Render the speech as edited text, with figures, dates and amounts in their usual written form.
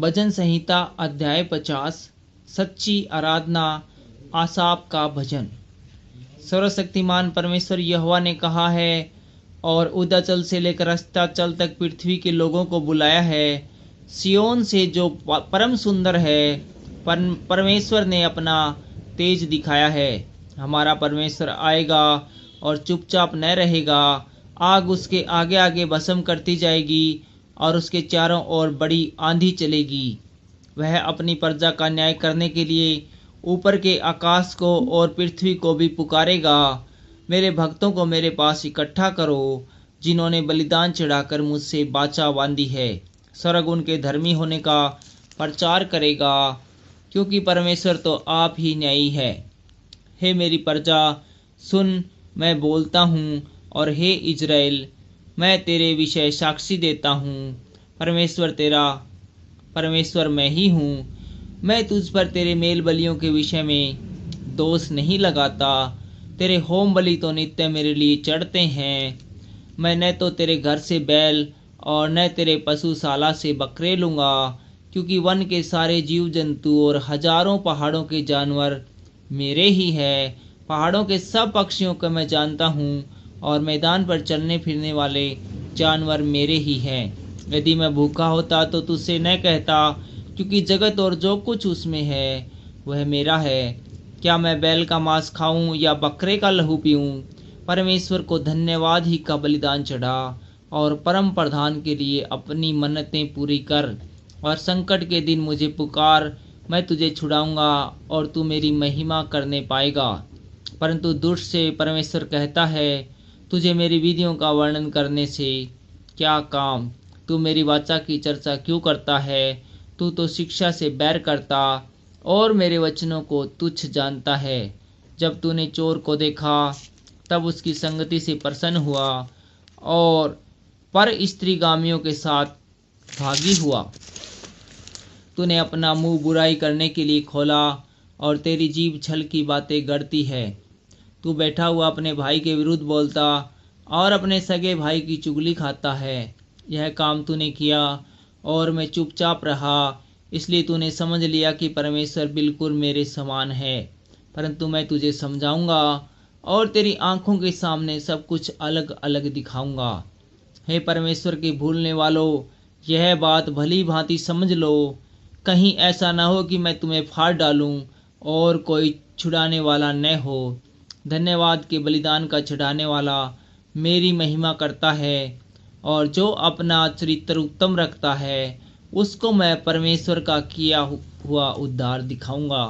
भजन संहिता अध्याय 50। सच्ची आराधना, आसाप का भजन। सर्वशक्तिमान परमेश्वर यहोवा ने कहा है और उदयचल से लेकर अस्ताचल तक पृथ्वी के लोगों को बुलाया है। सियोन से जो परम सुंदर है, परमेश्वर ने अपना तेज दिखाया है। हमारा परमेश्वर आएगा और चुपचाप न रहेगा। आग उसके आगे आगे भस्म करती जाएगी और उसके चारों ओर बड़ी आंधी चलेगी। वह अपनी प्रजा का न्याय करने के लिए ऊपर के आकाश को और पृथ्वी को भी पुकारेगा। मेरे भक्तों को मेरे पास इकट्ठा करो, जिन्होंने बलिदान चढ़ाकर मुझसे वाचा बांधी है। स्वर्ग उनके धर्मी होने का प्रचार करेगा, क्योंकि परमेश्वर तो आप ही न्यायी है। हे मेरी प्रजा, सुन, मैं बोलता हूँ, और हे इज़राइल, मैं तेरे विषय साक्षी देता हूँ। परमेश्वर मैं ही हूँ। मैं तुझ पर तेरे मेल बलियों के विषय में दोष नहीं लगाता। तेरे होम बलि तो नित्य मेरे लिए चढ़ते हैं। मैं न तो तेरे घर से बैल और न तेरे पशुशाला से बकरे लूँगा, क्योंकि वन के सारे जीव जंतु और हजारों पहाड़ों के जानवर मेरे ही है। पहाड़ों के सब पक्षियों को मैं जानता हूँ, और मैदान पर चलने फिरने वाले जानवर मेरे ही हैं। यदि मैं भूखा होता तो तुझसे न कहता, क्योंकि जगत और जो कुछ उसमें है वह मेरा है। क्या मैं बैल का मांस खाऊं या बकरे का लहू पीऊं? परमेश्वर को धन्यवाद ही का बलिदान चढ़ा, और परम प्रधान के लिए अपनी मन्नतें पूरी कर। और संकट के दिन मुझे पुकार, मैं तुझे छुड़ाऊंगा और तू मेरी महिमा करने पाएगा। परंतु दुष्ट से परमेश्वर कहता है, तुझे मेरी विधियों का वर्णन करने से क्या काम? तू मेरी वाचा की चर्चा क्यों करता है? तू तो शिक्षा से बैर करता और मेरे वचनों को तुच्छ जानता है। जब तूने चोर को देखा तब उसकी संगति से प्रसन्न हुआ, और पर स्त्रीगामियों के साथ भागी हुआ। तूने अपना मुंह बुराई करने के लिए खोला, और तेरी जीभ छल की बातें गढ़ती है। तू बैठा हुआ अपने भाई के विरुद्ध बोलता और अपने सगे भाई की चुगली खाता है। यह काम तूने किया और मैं चुपचाप रहा, इसलिए तूने समझ लिया कि परमेश्वर बिल्कुल मेरे समान है। परंतु मैं तुझे समझाऊंगा और तेरी आंखों के सामने सब कुछ अलग अलग दिखाऊंगा। हे परमेश्वर के भूलने वालों, यह बात भली भांति समझ लो। कहीं ऐसा न हो कि मैं तुम्हें फाड़ डालूं और कोई छुड़ाने वाला न हो। धन्यवाद के बलिदान का चढ़ाने वाला मेरी महिमा करता है, और जो अपना चरित्र उत्तम रखता है उसको मैं परमेश्वर का किया हुआ उद्धार दिखाऊंगा।